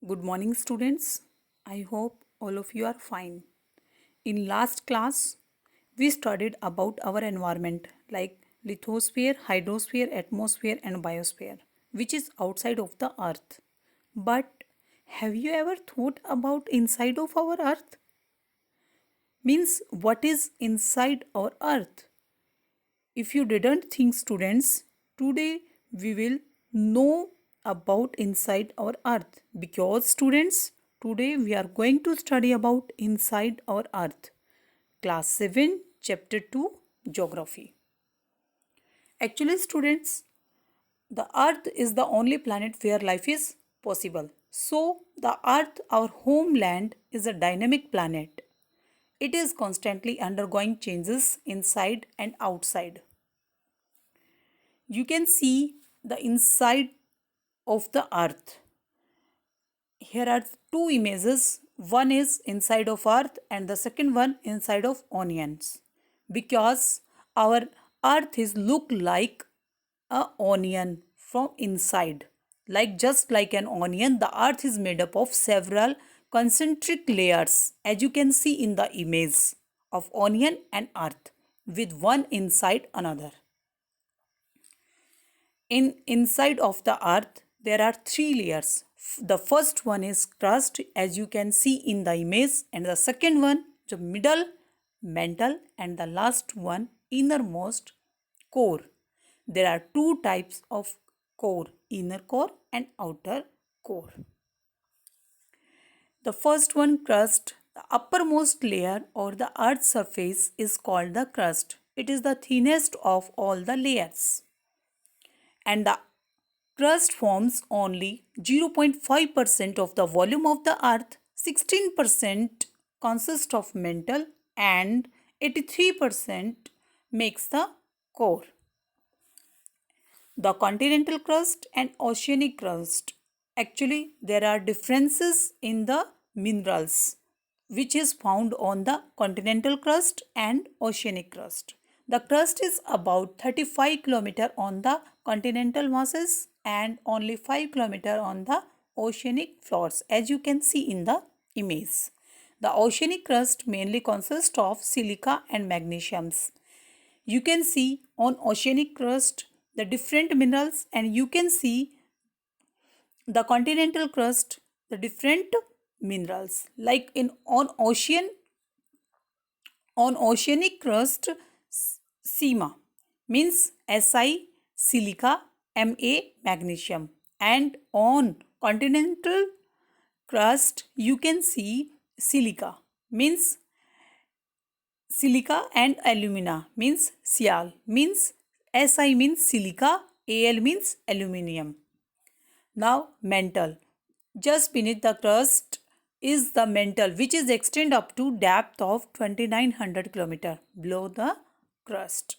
Good morning, students. I hope all of you are fine. In last class, we studied about our environment like lithosphere, hydrosphere, atmosphere, and biosphere, which is outside of the earth. But have you ever thought about inside of our earth? Means what is inside our earth? If you didn't think, students, today we will know about inside our earth because students, today we are going to study about inside our earth. Class 7, chapter 2, geography. Actually, students, the earth is the only planet where life is possible. So, the earth, our homeland, is a dynamic planet. It is constantly undergoing changes inside and outside. You can see the inside of the earth. Here are two images. One is inside of earth and the second one inside of onions. Because our earth is look like a onion from inside. Just like an onion, the earth is made up of several concentric layers, as you can see in the image of onion and earth, with one inside another. Inside of the earth, there are three layers. The first one is crust, as you can see in the image, and the second one, the middle, mantle, and the last one, innermost, core. There are two types of core, inner core and outer core. The first one, crust, the uppermost layer or the earth's surface is called the crust. It is the thinnest of all the layers. And the crust forms only 0.5% of the volume of the earth, 16% consists of mantle, and 83% makes the core. The continental crust and oceanic crust. Actually, there are differences in the minerals which is found on the continental crust and oceanic crust. The crust is about 35 km on the continental masses and only 5 km on the oceanic floors, as you can see in the image. The oceanic crust mainly consists of silica and magnesiums. You can see on oceanic crust the different minerals, and you can see the continental crust the different minerals. Like in on oceanic crust, SEMA means Si, silica, Ma, magnesium, and on continental crust you can see silica means silica and alumina means Sial means Si means silica, Al means aluminium. Now mantle. Just beneath the crust is the mantle, which is extend up to depth of 2900 km below the crust.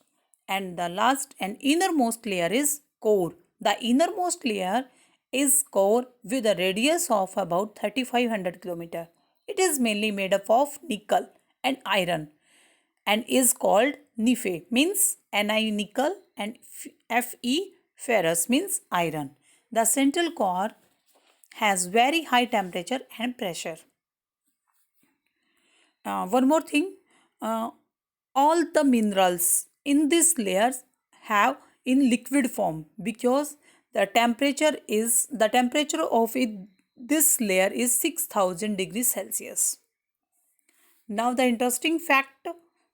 And the last and innermost layer is core. The innermost layer is core with a radius of about 3500 km. It is mainly made up of nickel and iron and is called Nife means Ni nickel and Fe ferrous means iron. The central core has very high temperature and pressure. One more thing, all the minerals in this layers have in liquid form because the temperature of this layer is 6000 degrees Celsius. Now the interesting fact,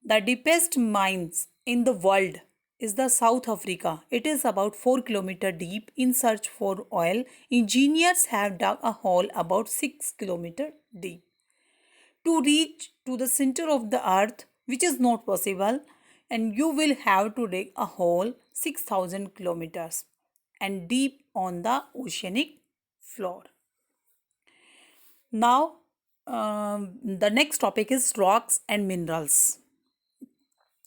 the deepest mines in the world is the South Africa. It is about 4 km deep in search for oil. Engineers have dug a hole about 6 km deep to reach to the center of the earth, which is not possible, and you will have to dig a hole 6000 kilometers and deep on the oceanic floor. Now the next topic is rocks and minerals.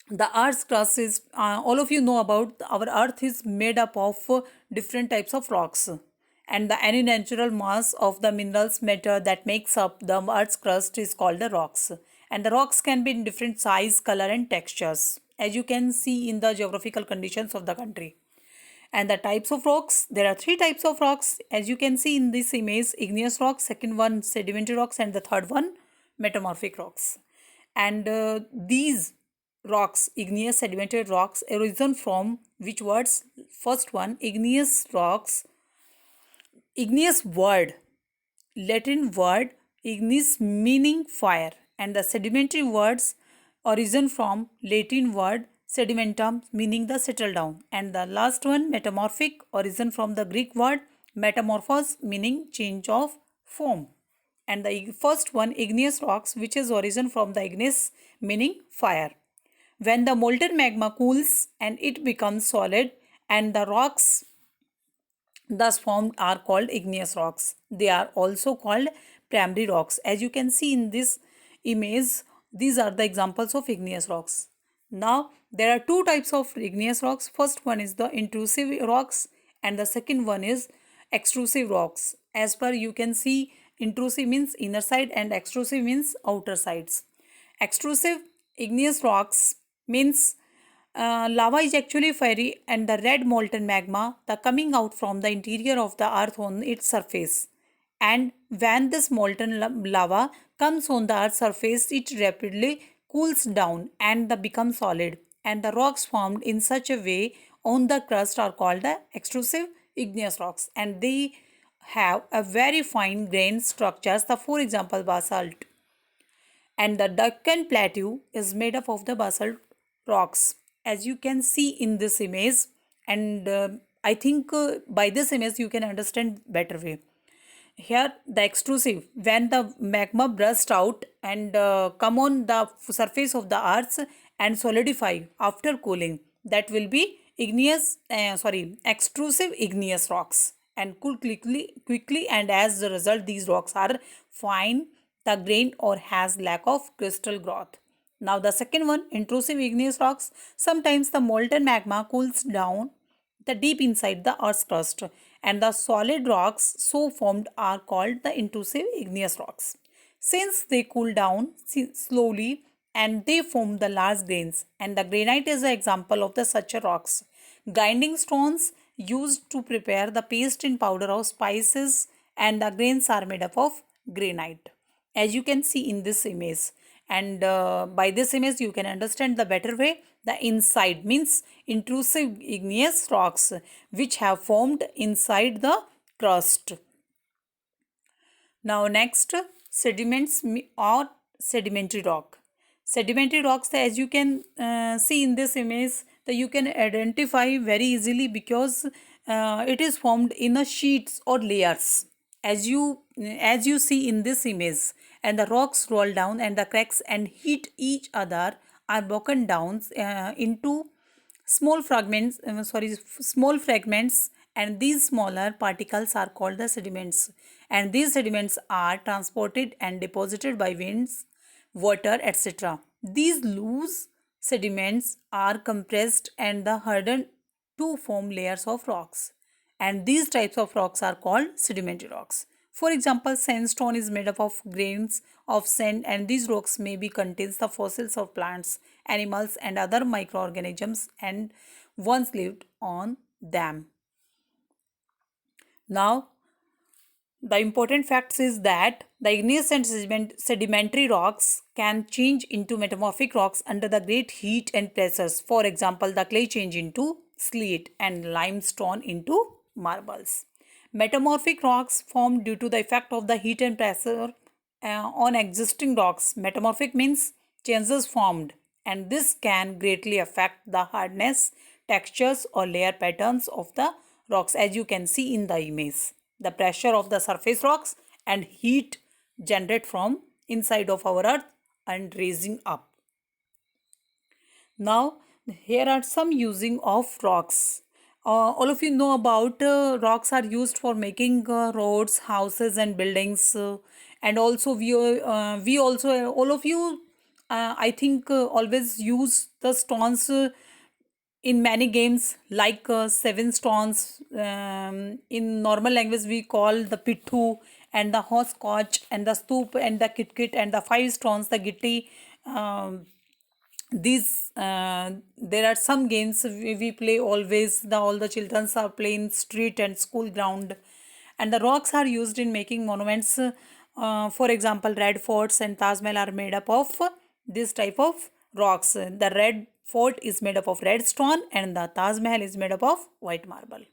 The earth's crust is all of you know about our earth is made up of different types of rocks, and the any natural mass of the minerals matter that makes up the earth's crust is called the rocks, and the rocks can be in different size, color, and textures, as you can see in the geographical conditions of the country. And the types of rocks, there are three types of rocks as you can see in this image: igneous rocks, second one sedimentary rocks, and the third one metamorphic rocks. And these rocks, igneous, sedimentary rocks, arisen from which words? First one, igneous rocks, igneous word, Latin word ignis meaning fire, and the sedimentary words origin from Latin word sedimentum meaning the settle down, and the last one metamorphic origin from the Greek word metamorphos meaning change of form, and the first one igneous rocks, which is origin from the ignis meaning fire. When the molten magma cools and it becomes solid, and the rocks thus formed are called igneous rocks. They are also called primary rocks. As you can see in this image, these are the examples of igneous rocks. Now, there are two types of igneous rocks. First one is the intrusive rocks and the second one is extrusive rocks. As per you can see, intrusive means inner side and extrusive means outer sides. Extrusive igneous rocks means lava is actually fiery and the red molten magma the coming out from the interior of the earth on its surface. And when this molten lava comes on the earth's surface, it rapidly cools down and becomes solid. And the rocks formed in such a way on the crust are called the extrusive igneous rocks. And they have a very fine grained structures. The for example basalt. And the Deccan Plateau is made up of the basalt rocks, as you can see in this image. And I think by this image you can understand better way. Here the extrusive, when the magma bursts out and come on the surface of the earth and solidify after cooling, that will be extrusive igneous rocks and cool quickly, and as a result these rocks are fine the grain or has lack of crystal growth. Now the second one, intrusive igneous rocks. Sometimes the molten magma cools down the deep inside the earth's crust, and the solid rocks so formed are called the intrusive igneous rocks. Since they cool down slowly and they form the large grains, and the granite is an example of the such rocks. Grinding stones used to prepare the paste in powder of spices, and the grains are made up of granite, as you can see in this image. And by this image you can understand the better way. The inside means intrusive igneous rocks which have formed inside the crust. Now next, sediments or sedimentary rock. Sedimentary rocks, as you can see in this image, that you can identify very easily because it is formed in a sheets or layers, as you see in this image. And the rocks roll down and the cracks and hit each other are broken down into small fragments, and these smaller particles are called the sediments. And these sediments are transported and deposited by winds, water, etc. These loose sediments are compressed and hardened to form layers of rocks. And these types of rocks are called sedimentary rocks. For example, sandstone is made up of grains of sand, and these rocks maybe contains the fossils of plants, animals, and other microorganisms and once lived on them. Now, the important facts is that the igneous and sedimentary rocks can change into metamorphic rocks under the great heat and pressures. For example, the clay change into slate and limestone into marbles. Metamorphic rocks form due to the effect of the heat and pressure on existing rocks. Metamorphic means changes formed, and this can greatly affect the hardness, textures, or layer patterns of the rocks, as you can see in the image. The pressure of the surface rocks and heat generated from inside of our earth and raising up. Now, here are some using of rocks. All of you know about rocks are used for making roads, houses, and buildings. And also we also all of you I think always use the stones in many games, like seven stones. In normal language we call the pittu, and the hopscotch, and the stoop, and the kit and the five stones, the gitti. these there are some games we play always. All the children are playing street and school ground, and the rocks are used in making monuments. For example, red forts and Taj Mahal are made up of this type of rocks. The red fort is made up of red stone, and the Taj Mahal is made up of white marble.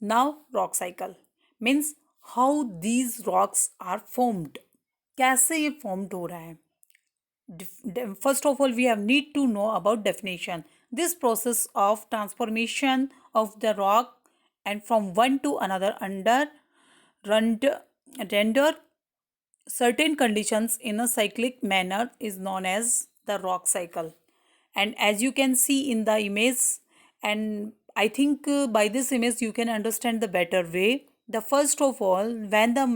Now, rock cycle means how these rocks are formed. कैसे ये formed हो रहा है? First of all, we have need to know about definition. This process of transformation of the rock and from one to another render certain conditions in a cyclic manner is known as the rock cycle. And as you can see in the image, and I think by this image you can understand the better way. The first of all, when the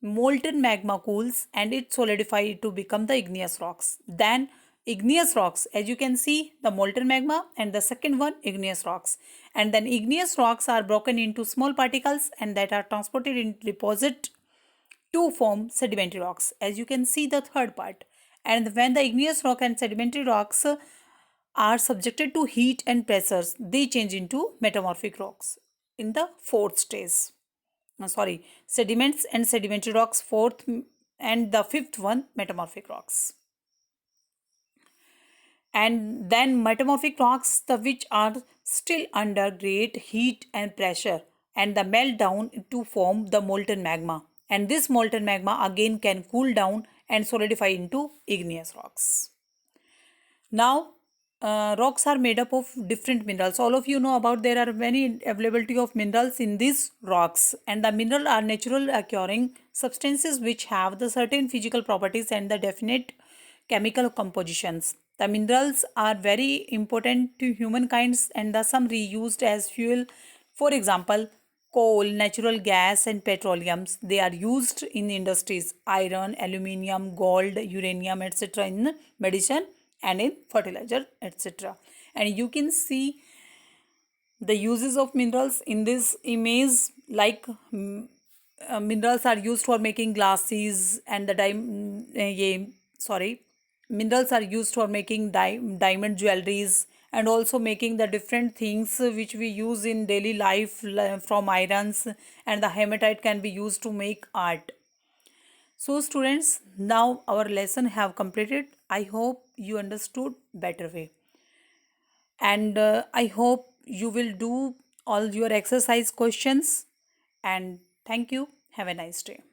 molten magma cools and it solidifies to become the igneous rocks. Then igneous rocks, as you can see, the molten magma, and the second one igneous rocks. And then igneous rocks are broken into small particles and that are transported in deposit to form sedimentary rocks, as you can see the third part. And when the igneous rock and sedimentary rocks are subjected to heat and pressures, they change into metamorphic rocks in the fourth stage. Sediments and sedimentary rocks, fourth, and the fifth one, metamorphic rocks. And then metamorphic rocks, the which are still under great heat and pressure, and the melt down to form the molten magma. And this molten magma again can cool down and solidify into igneous rocks. Now, rocks are made up of different minerals. All of you know about there are many availability of minerals in these rocks, and the mineral are natural occurring substances which have the certain physical properties and the definite chemical compositions. The minerals are very important to humankind and the some reused as fuel. For example, coal, natural gas and petroleums, they are used in industries. Iron, aluminium, gold, uranium, etc. in medicine and in fertilizer, etc. And you can see the uses of minerals in this image, like minerals are used for making glasses, and the minerals are used for making diamond jewelries, and also making the different things which we use in daily life from irons, and the hematite can be used to make art. So students, now our lesson have completed. I hope you understood better way, and I hope you will do all your exercise questions, and thank you. Have a nice day.